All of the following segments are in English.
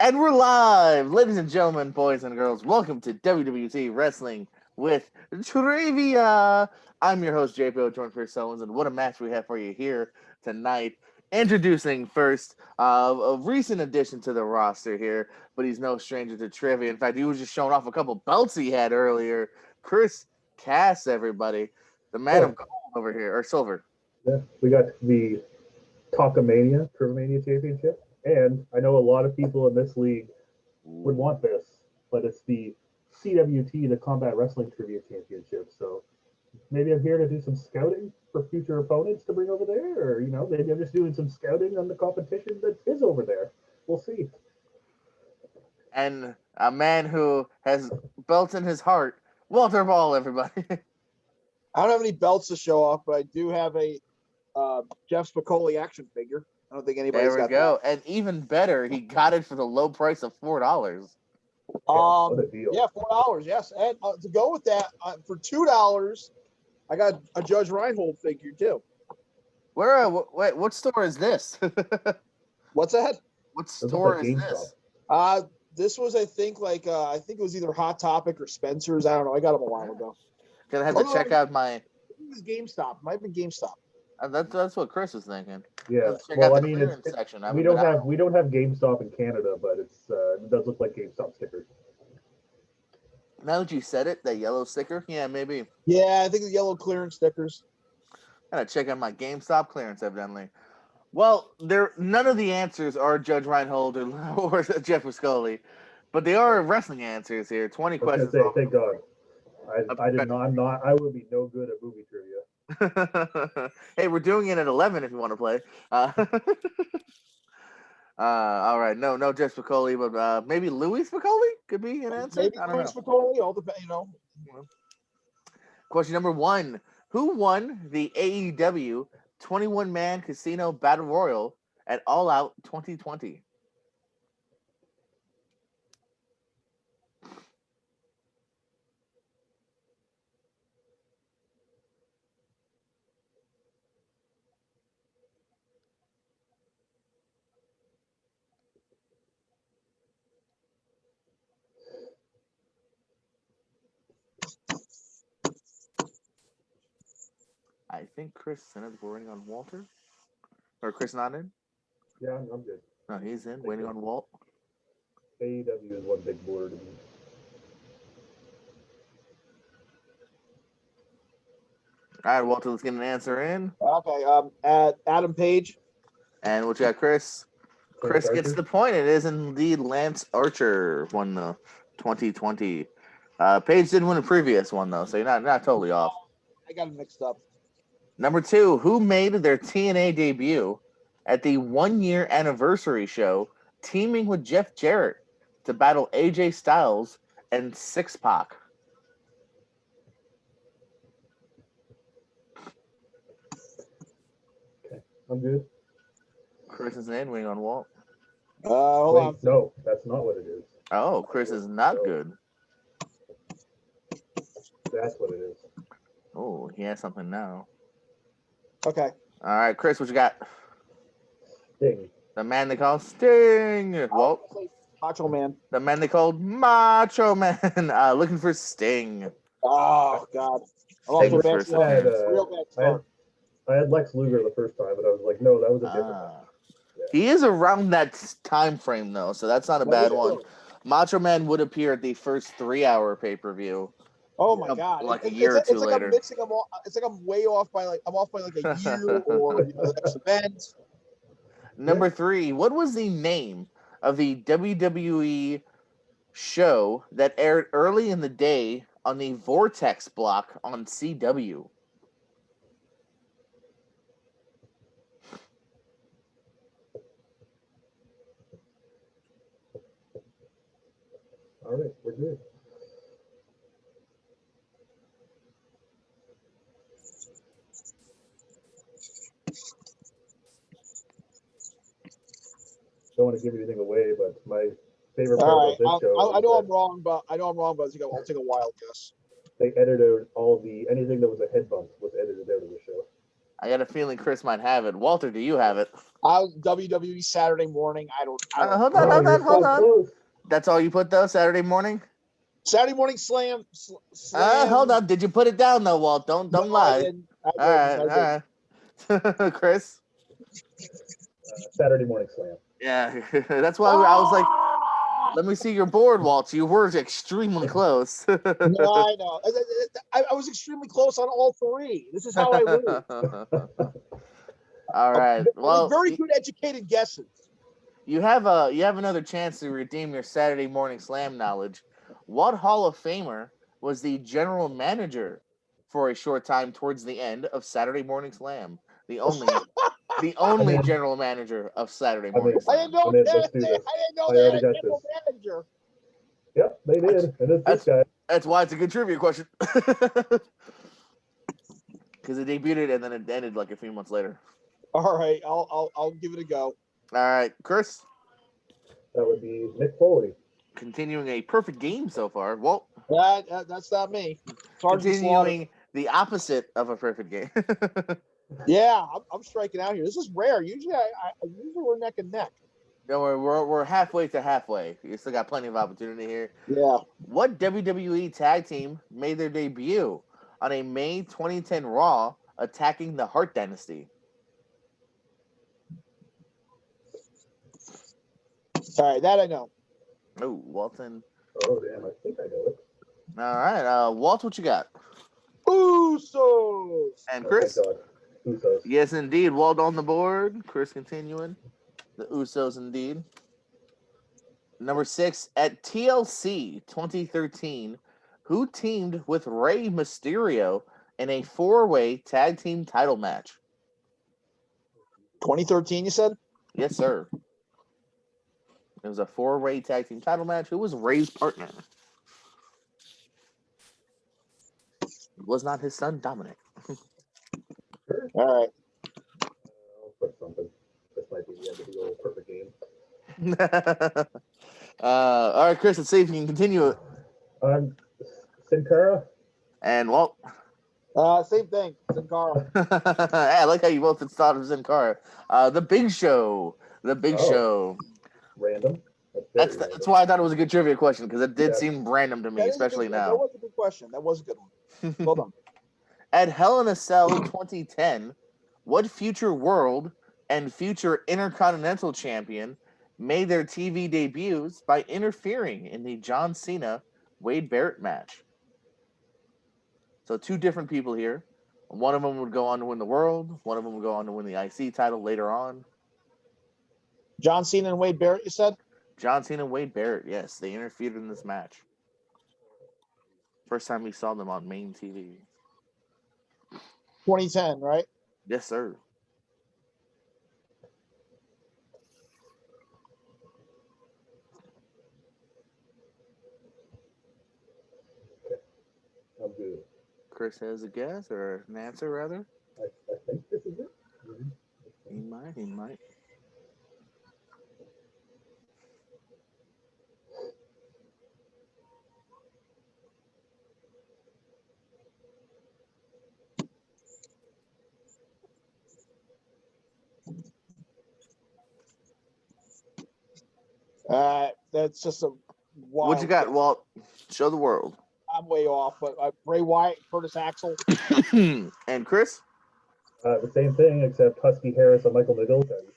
And we're live, ladies and gentlemen, boys and girls. Welcome to WWT Wrestling with Trivia. I'm your host, JPO, joined for Owens, and what a match we have for you here tonight. Introducing first a recent addition to the roster here, but he's no stranger to trivia. In fact, he was just showing off a couple belts he had earlier. Chris Cass, everybody, the man of gold over here, or silver. Yeah, we got the Talkamania, Trivia Championship, and I know a lot of people in this league would want this, but it's the CWT, the Combat Wrestling Trivia Championship. So maybe I'm here to do some scouting for future opponents to bring over there, or maybe I'm just doing some scouting on the competition that is over there. We'll see. And a man who has belts in his heart, Walter Ball, everybody. I don't have any belts to show off, but I do have a Jeff Spicoli action figure. I don't think anybody's There we got go. And even better, he got it for the low price of $4. that. What a deal. Yeah, $4. Yes, and to go with that, for $2, I got a Judge Reinhold figure too. Where? Wait, what store is this? What's that? What store is this? This was I think it was either Hot Topic or Spencer's. I don't know. I got them a while ago. Gonna have to check out my. It was GameStop. It might have been GameStop. That's what Chris was thinking. Yeah. Check Well, out I the mean, clearance section. we don't have GameStop in Canada, but it does look like GameStop stickers. Now that you said it, that yellow sticker, yeah, maybe. Yeah, I think the yellow clearance stickers. Gotta check out my GameStop clearance, evidently. Well, none of the answers are Judge Reinhold or Jeff Scully, but they are wrestling answers here. 20 questions. Thank God. I did not. I'm not. I would be no good at movie trivia. Hey, we're doing it at 11 if you want to play. All right, no Jeff Spicoli, but maybe Louis Spicoli could be an answer. Maybe I don't know. Spicoli, all depends. Question number 1: Who won the AEW 21-man Casino Battle Royal at All Out 2020? I think Chris is waiting on Walter. Or Chris not in? Yeah, I'm good. No, he's in, waiting on Walt. AEW is one big blur to me. All right, Walter, let's get an answer in. Okay, at Adam Page. And what you got, Chris? Chris gets the point. It is indeed Lance Archer won the 2020. Page didn't win a previous one, though, so you're not totally off. I got it mixed up. Number 2, who made their TNA debut at the 1-year anniversary show, teaming with Jeff Jarrett to battle AJ Styles and Six Pac? Okay, I'm good. Chris is in, waiting on Walt. Hold on. No, that's not what it is. Oh, Chris is not good. That's what it is. Oh, he has something now. Okay. All right, Chris, what you got? Sting. The man they call Sting. Walt. Macho Man. The man they called Macho Man. Looking for Sting. Oh God. I'm off to a bad start. Real bad start. I had Lex Luger the first time, but I was like, no, that was a different one. Yeah. He is around that time frame though, so that's not a bad one. Macho Man would appear at the first 3-hour pay-per-view. Oh my God! Like a year or two later. It's like I'm way off by like a year or the next event. Number 3, what was the name of the WWE show that aired early in the day on the Vortex block on CW? All right, we're good. Don't want to give anything away, but my favorite part of this show. I know I'm wrong, but I'll take a wild guess. They edited out anything that was a head bump was edited out of the show. I got a feeling Chris might have it. Walter, do you have it? WWE Saturday morning. I don't. Hold Oh, on. you're so close. That's all you put though, Saturday morning? Saturday morning slam. Slam. Hold on. Did you put it down though, Walt? Don't No, lie. I didn't. I All right. Chris? Saturday morning slam. Yeah, that's why I was like, let me see your board, Walt. You were extremely close. No, I know. I was extremely close on all three. This is how I lose. All right. Well, very good educated guesses. you have another chance to redeem your Saturday morning slam knowledge. What Hall of Famer was the general manager for a short time towards the end of Saturday Morning Slam? The only general manager of Saturday Morning I Slam. didn't know that. I didn't know they had a general manager. Yep, they did. And it's this guy. That's why it's a good trivia question. Because it debuted and then it ended like a few months later. All right, I'll give it a go. All right, Chris. That would be Mick Foley. Continuing a perfect game so far. Well, that's not me. Continuing the opposite of a perfect game. Yeah, I'm striking out here. This is rare. Usually, usually we're neck and neck. No, we're halfway to halfway. You still got plenty of opportunity here. Yeah. What WWE tag team made their debut on a May 2010 Raw attacking the Hart Dynasty? All right, that I know. Oh, Walton. Oh, damn, I think I know it. All right, Walt, what you got? Usos. And Chris? Oh, thank God. Usos. Yes, indeed. Walt on the board. Chris continuing. The Usos, indeed. Number 6, at TLC 2013, who teamed with Rey Mysterio in a 4-way tag team title match? 2013, you said? Yes, sir. It was a 4-way tag team title match. Who was Rey's partner? It was not his son, Dominic. All right. I'll put something. This might be the end of the old perfect game. All right, Chris, let's see if you can continue it. Sin Cara. And Walt. Same thing. Sin Cara. I like how you both thought of Sin Cara. The Big Show. The Big Show. Random. That's why I thought it was a good trivia question, because it did seem random to me, especially now. That was a good question. That was a good one. Well done. At Hell in a Cell 2010, what future world and future Intercontinental Champion made their TV debuts by interfering in the John Cena Wade Barrett match? So 2 different people here. One of them would go on to win the world. One of them would go on to win the IC title later on. John Cena and Wade Barrett, you said? John Cena and Wade Barrett, yes. They interfered in this match. First time we saw them on main TV. 2010, right? Yes, sir. I'm good. Chris has a guess or an answer, rather. I think this is it. He might. That's just a wild. What you got, Walt? Show the world. I'm way off, but Bray Wyatt, Curtis Axel. And Chris? The same thing, except Husky Harris and Michael McGillicuddy.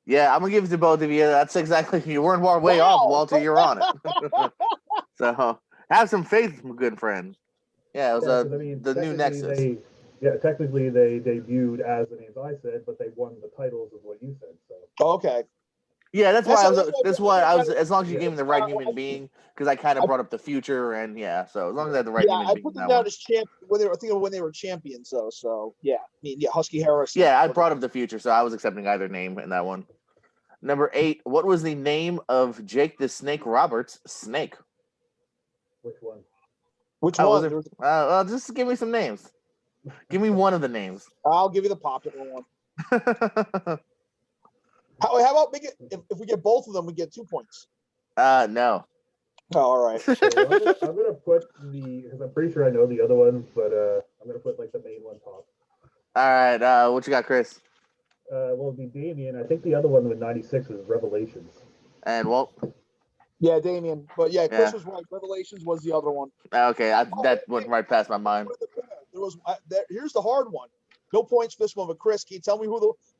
Yeah, I'm gonna give it to both of you. That's exactly, you weren't way off, Walter. You're on it. So have some faith, my good friend. Yeah, it was the new Nexus. Technically they debuted as the names I said, but they won the titles of what you said. So Okay. Yeah, that's why I was. As long as you gave me the right human being, because I kind of brought up the future, and so as long as I had the right human being. I put them down as champ when they were champions. So yeah, I mean Husky Harris. Yeah, I brought up the future, so I was accepting either name in that one. Number 8, what was the name of Jake the Snake Roberts' snake? Which one? Which one? Well, just give me some names. Give me one of the names. I'll give you the popular one. How about make it? If we get both of them, we get 2 points. No. Oh, all right. So I'm gonna put because I'm pretty sure I know the other one, but I'm gonna put like the main one top. All right. What you got, Chris? Well, it'd be Damien. I think the other one with 96 was Revelations. And Walt? Yeah, Damien. But yeah, Chris Yeah. was right. Revelations was the other one. Okay, that went right past my mind. There was here's the hard one. No points for this one, but Chris, can you tell me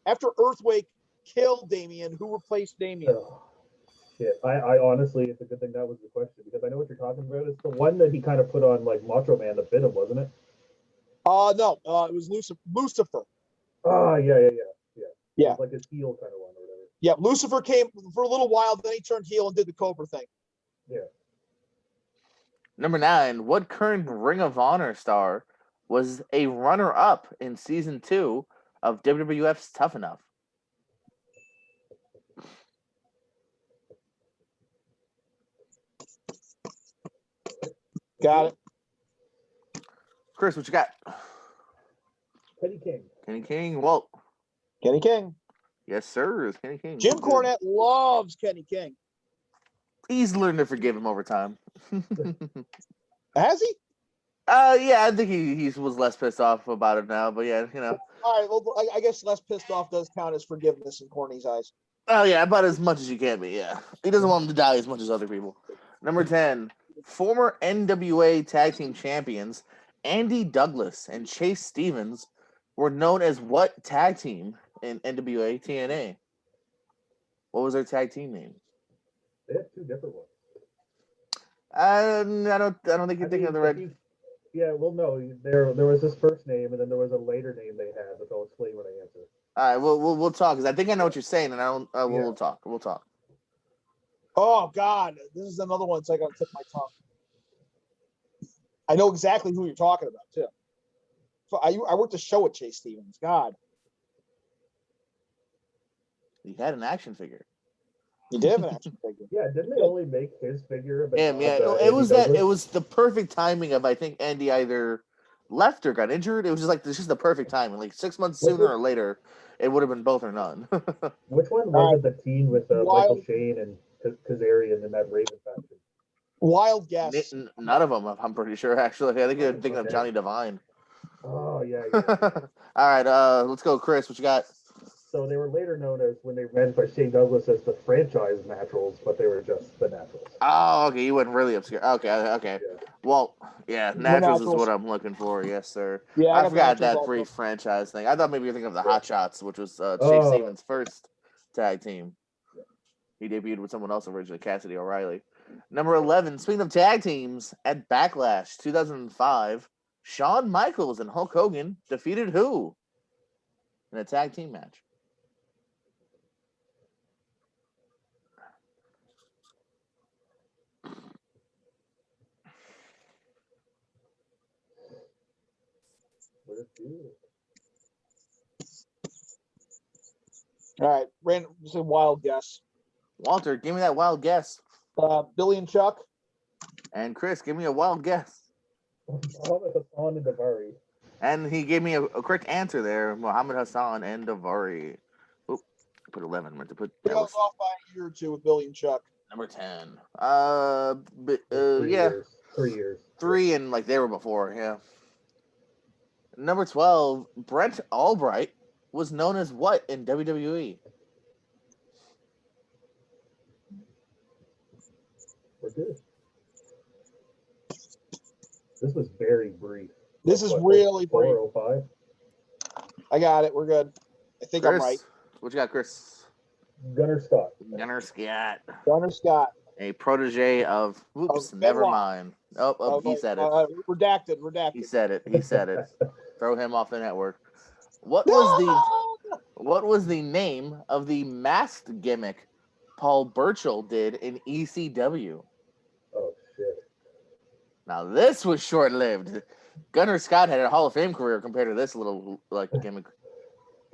after Earthquake killed Damien, who replaced Damien? Oh, shit. I honestly, it's a good thing that was the question because I know what you're talking about. It's the one that he kind of put on like Macho Man to fit him, wasn't it? No, it was Lucifer. Oh, yeah. Yeah. It was like his heel kind of one or whatever. Yeah, Lucifer came for a little while, then he turned heel and did the Cobra thing. Yeah. Number 9. What current Ring of Honor star was a runner-up in season 2 of WWF's Tough Enough? Got it. Chris, what you got? Kenny King. Kenny King. Walt. Kenny King. Yes, sir. It's Kenny King. Jim Cornette loves Kenny King. He's learned to forgive him over time. Has he? Yeah, I think he was less pissed off about it now, but yeah, you know. All right, well, I guess less pissed off does count as forgiveness in Corny's eyes. Oh yeah, about as much as you can be. Yeah, he doesn't want him to die as much as other people. Number 10, former NWA Tag Team Champions Andy Douglas and Chase Stevens were known as what tag team in NWA TNA? What was their tag team name? They had two different ones. I don't think you're thinking of the right. Yeah, well, no, there was his first name, and then there was a later name they had, which I'll explain when I answer. All right, we'll talk because I think I know what you're saying, and I don't. We'll talk. We'll talk. Oh God, this is another one. So I got to tip my tongue. I know exactly who you're talking about too. So I worked a show with Chase Stevens. God, He had an action figure. he did have an action figure. Yeah, didn't they only make his figure? But Him, not, yeah. Andy It was Douglas? It was the perfect timing of I think Andy either left or got injured. It was just like this is the perfect timing. Like 6 months sooner or later, it would have been both or none. Which one was it? The team with Michael Wild- Shane and Kazarian in that Raven faction? Wild guess. None of them, I'm pretty sure. Actually, I think you're thinking of Johnny Devine. Oh yeah. All right, let's go, Chris. What you got? So they were later known as, when they ran by Shane Douglas, as the franchise Naturals, but they were just the Naturals. Oh, okay. You went really obscure. Okay. Yeah. Well, yeah, Naturals is what I'm looking for. Yes, sir. Yeah, I forgot that Naturals brief also. franchise thing. I thought maybe you're thinking of the Hot Shots, which was Chase Oh. Stevens' first tag team. He debuted with someone else originally, Cassidy O'Reilly. Number 11, speaking of tag teams, at Backlash 2005, Shawn Michaels and Hulk Hogan defeated who in a tag team match? All right, random, just a wild guess. Walter, give me that wild guess. Billy and Chuck. And Chris, give me a wild guess. Muhammad Hassan and Davari. And he gave me a quick answer there. Muhammad Hassan and Davari. Oop, put 11. Meant to put He goes off by a year or two with Billy and Chuck. number 10. 3 yeah. years. 3 years. 3 and like they were before, yeah. Number 12, Brent Albright was known as what in WWE? We're good. This was very brief. This is really brief. 405. I got it. We're good. I think Chris, I'm right. What you got, Chris? Gunner Scott. Gunner Scott, Gunner Scott. a protege of. Oops, Of never Benoit. mind. Oh, he said it. Redacted. He said it. He said it. Throw him off the network. What was the name of the masked gimmick Paul Burchill did in ECW? Oh shit. Now this was short-lived. Gunner Scott had a Hall of Fame career compared to this little like gimmick.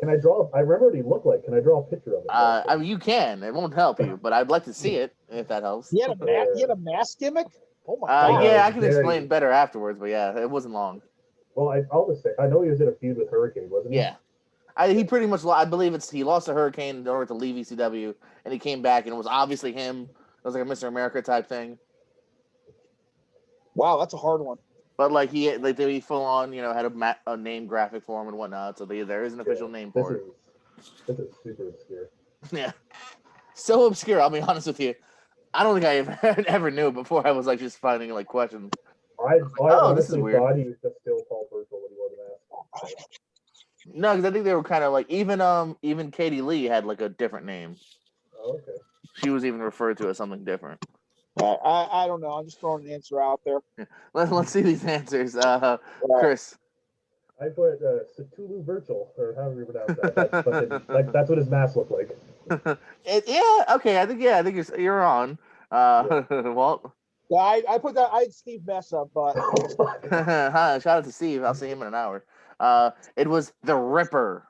Can I draw? I remember what he looked like. Can I draw a picture of it? I mean, you can. It won't help you, but I'd like to see it if that helps. He had a mask gimmick. Oh my god. Yeah, I can explain better afterwards, but yeah, it wasn't long. Well, I'll just say I know he was in a feud with Hurricane, wasn't he? Yeah. He pretty much, I believe he lost to Hurricane in order to leave ECW, and he came back, and it was obviously him. It was like a Mr. America type thing. Wow, that's a hard one. But like they full on, had a name graphic for him and whatnot. So there is an official name for it. This is super obscure. Yeah, so obscure. I'll be honest with you. I don't think I ever knew before. I was like just finding like questions. I this is honestly weird. thought he was just still Paul Burchill when he wore the mask. No, because I think they were kind of like even Katie Lee had like a different name. Oh, okay. She was even referred to as something different. I don't know. I'm just throwing an answer out there. Yeah. Let's see these answers. Chris. I put Cthulhu Virtual, or however you pronounce that. That's what his mask looked like. Okay. I think you're on. Walt. Yeah, I put that. I had Steve Messa, but Shout out to Steve. I'll see him in an hour. It was the Ripper.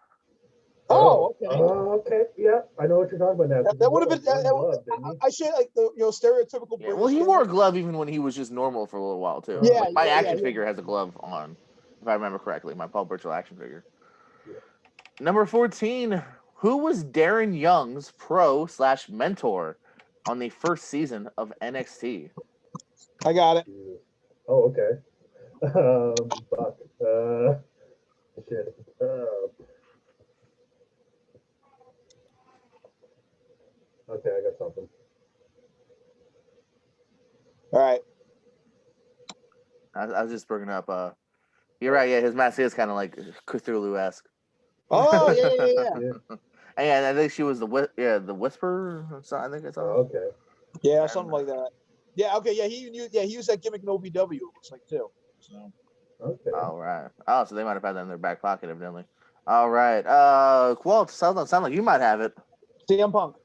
Oh, okay. Okay. Yeah, I know what you're talking about now. That would have been. I say like the stereotypical. Yeah, well, he wore a glove even when he was just normal for a little while too. Yeah, my action figure has a glove on, if I remember correctly. My Paul Burchill action figure. Yeah. Number 14. Who was Darren Young's pro/mentor on the first season of NXT? I got it. Oh, okay. Fuck. Shit. Okay, I got something. All right. I was just bringing up. You're right. Yeah, his mask is kind of like Cthulhu-esque. Oh yeah. And I think she was the Whisperer. I think it's all. Okay. Yeah, something like that. Yeah. Okay. Yeah. He used that gimmick in OVW. It looks like too. So. Okay. All right. Oh, so they might have had that in their back pocket, evidently. All right. Walt, sound like you might have it. CM Punk.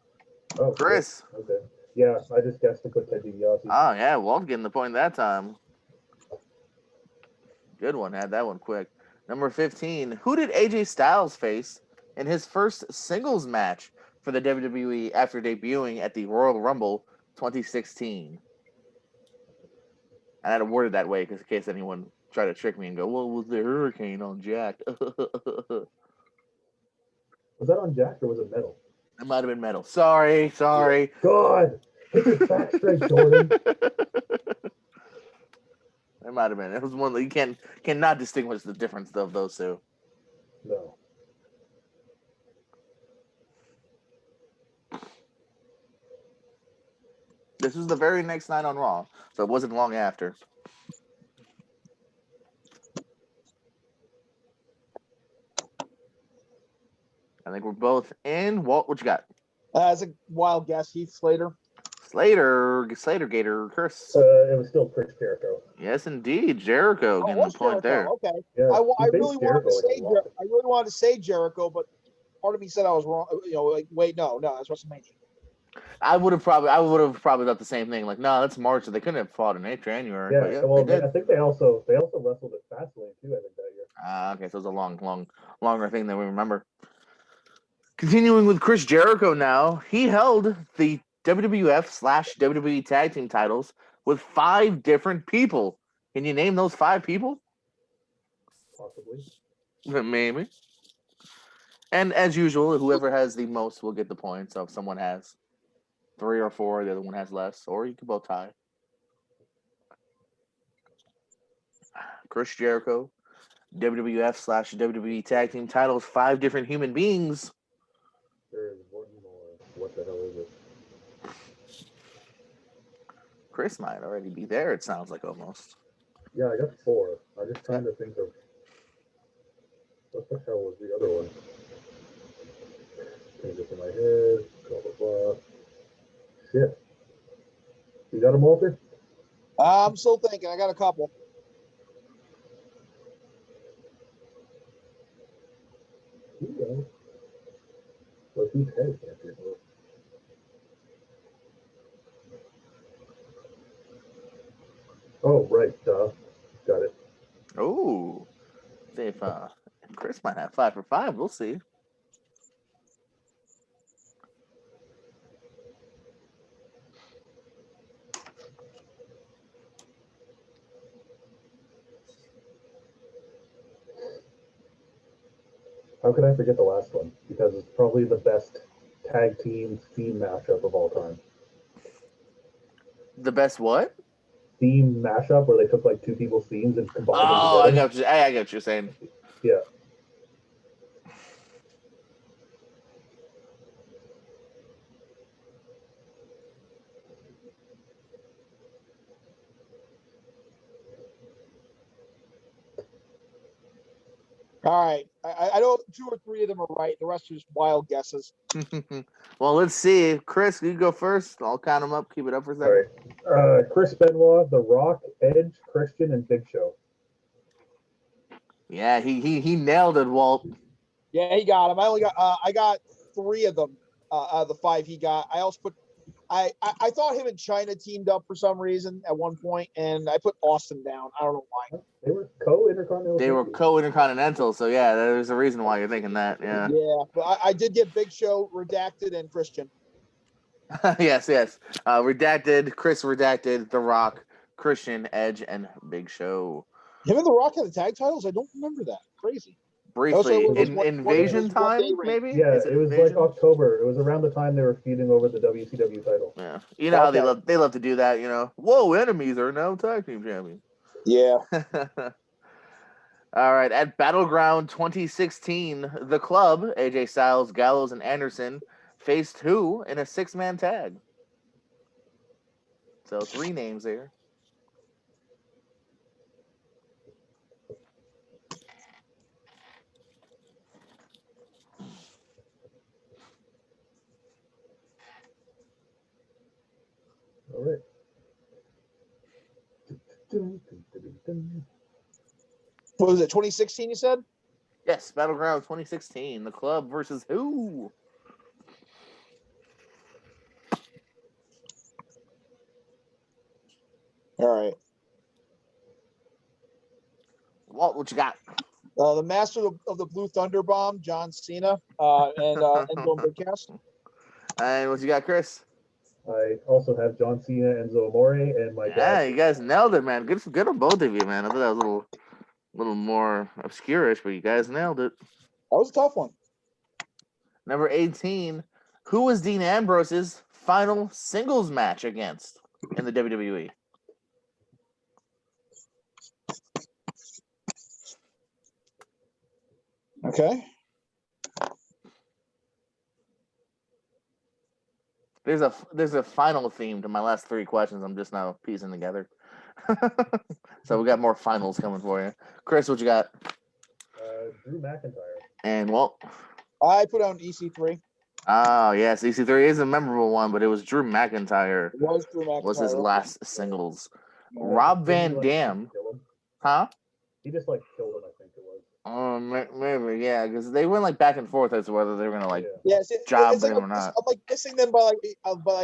Oh, Chris. Okay. Yeah, I just guessed to put Ted DiBiase. Oh yeah, Walt getting the point that time. Good one. Had that one quick. Number 15. Who did AJ Styles face in his first singles match for the WWE after debuting at the Royal Rumble 2016? And I had to word it that way because in case anyone tried to trick me and go, well, was the Hurricane on Jack? Was that on Jack or was it Metal? It might have been Metal. Sorry. God, get your facts straight, Jordan. It might have been. It was one that you cannot distinguish the difference of those two. No. This was the very next night on Raw, so it wasn't long after. I think we're both in. Walt, what you got? As a wild guess, Heath Slater. Slater Gator, Chris. It was still Chris Jericho. Yes, indeed, Jericho getting the point there. Okay. Yeah, I really wanted to say Jericho, but part of me said I was wrong. Wait, no, that's WrestleMania. I would have probably thought the same thing. Like, no, that's March, so they couldn't have fought in January. Yeah, well, they did. I think they also wrestled at Fastlane too. I think that year. Okay, so it's a longer thing than we remember. Continuing with Chris Jericho now, he held the WWF/WWE Tag Team titles with 5 different people. Can you name those 5 people? Possibly. Maybe. And as usual, whoever has the most will get the points. So if someone has 3 or 4, the other one has less, or you can both tie. Chris Jericho, WWF/WWE Tag Team titles, 5 different human beings. There is one more. What the hell is it? Chris might already be there, it sounds like almost. Yeah, I got 4. I'm just trying to think of what the hell was the other one. Change it in my head. Blah, blah, blah. Shit. You got them, Walter? I'm still thinking. I got a couple. Well, whose head can't be moved? Oh, right. Got it. Oh, see if Chris might have 5 for 5. We'll see. How could I forget the last one? Because it's probably the best tag team theme matchup of all time. The best what? theme mashup where they took like two people's themes and combined Oh, them together. I got what you're saying. Yeah. All right. I know 2 or 3 of them are right. The rest are just wild guesses. Well, let's see. Chris, you go first. I'll count them up. Keep it up for a All second. right. Chris Benoit, The Rock, Edge, Christian, and Big Show. Yeah, he nailed it, Walt. Yeah, he got him. I got 3 of them out of the 5 he got. I also put I thought him and China teamed up for some reason at one point, and I put Austin down. I don't know why. They were co-intercontinental. They were co-intercontinental, so yeah, there's a reason why you're thinking that. Yeah. Yeah, but I did get Big Show, Redacted, and Christian. yes. Redacted, Chris Redacted, The Rock, Christian, Edge, and Big Show. Him and The Rock had the tag titles? I don't remember that. Crazy. Briefly, in Invasion time, maybe? Yeah, Is it was Invasion? like October. It was around the time they were feuding over the WCW title. Yeah. You know how Okay. they love to do that, you know. Whoa, enemies are now tag team champions. Yeah. All right, at Battleground 2016, the club, AJ Styles, Gallows, and Anderson, faced who in a 6-man tag? So 3 names there. All right. What was it, 2016 you said? Yes, Battleground 2016, the club versus who? All right. Walt, what you got? The master of the Blue Thunder Bomb, John Cena, and Enzo Big Cass. And what you got, Chris? I also have John Cena, Enzo Amore, and my Yeah, dad. you guys nailed it, man. Good on both of you, man. I thought that was a little more obscure-ish, but you guys nailed it. That was a tough one. Number 18, who was Dean Ambrose's final singles match against in the WWE? Okay. There's a final theme to my last 3 questions. I'm just now piecing together. So we got more finals coming for you. Chris, what you got? Drew McIntyre. And Walt? I put on EC3. Oh, yes. EC3 is a memorable one, but it was Drew McIntyre. It was Drew McIntyre. Was his last singles. Yeah. Rob Van Didn't he, Dam. kill him? Huh? He just killed him, I think it was. Maybe, yeah, because they went back and forth as to whether they were gonna Yeah, job it's like him or not. I'm missing them by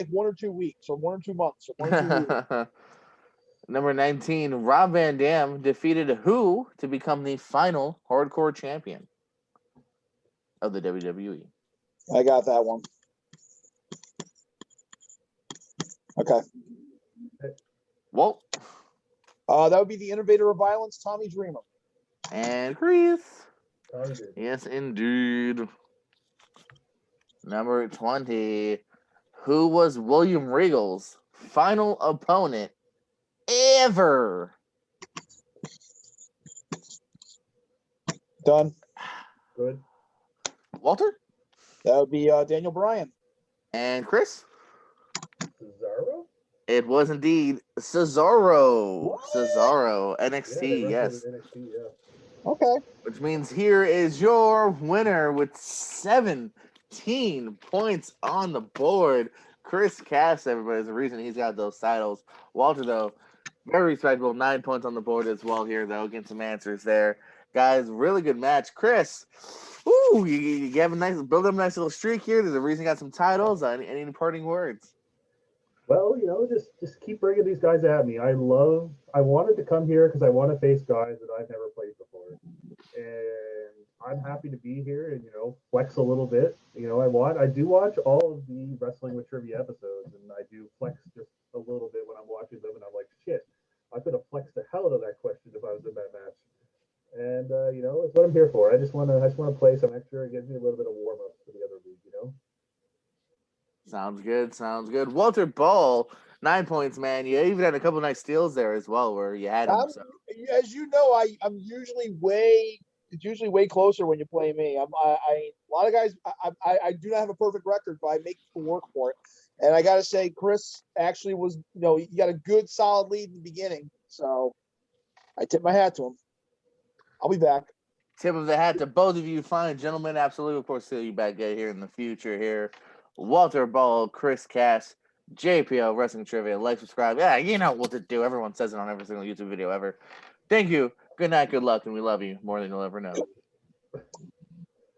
1 or 2 weeks, or 1 or 2 months, or 1 or 2 years. Number 19, Rob Van Dam defeated who to become the final hardcore champion of the WWE? I got that one. Okay. Walt That would be the innovator of violence, Tommy Dreamer. and Chris. Tommy Dreamer. Yes, indeed. Number 20, who was William Regal's final opponent ever? Done. Good. Walter That would be Daniel Bryan. and Chris. Cesaro? It was indeed Cesaro. What? Cesaro, Yeah, NXT, they yes. wrestled in NXT, yeah. Okay. Which means here is your winner with 17 points on the board. Chris Cass, everybody, is the reason he's got those titles. Walter, though, very respectable. 9 points on the board as well here, though. Getting some answers there. Guys, really good match. Chris, ooh, you have build up a nice little streak here. There's a reason you got some titles. Any parting words? Well, just keep bringing these guys at me. I wanted to come here because I want to face guys that I've never played before. And I'm happy to be here and, flex a little bit. I do watch all of the Wrestling with Trivia episodes, and I do flex just a little bit when I'm watching them, and I'm like, shit, I could have flexed the hell out of that question if I was in that match. And, it's what I'm here for. I just want to play some extra. It gives me a little bit of warm-up for the other league, Sounds good. Walter Ball, 9 points, man. You even had a couple nice steals there as well, where you had them. So. As you know, I'm usually it's usually way closer when you play me. A lot of guys. I do not have a perfect record, but I make people work for it. And I got to say, Chris actually was. He got a good, solid lead in the beginning. So I tip my hat to him. I'll be back. Tip of the hat to both of you, fine gentlemen. Absolutely, of course, see you back here in the future. Here, Walter Ball, Chris Cass, JPL Wrestling Trivia. Like, subscribe. Yeah, you know what to do. Everyone says it on every single YouTube video ever. Thank you. Good night. Good luck, and we love you more than you'll ever know.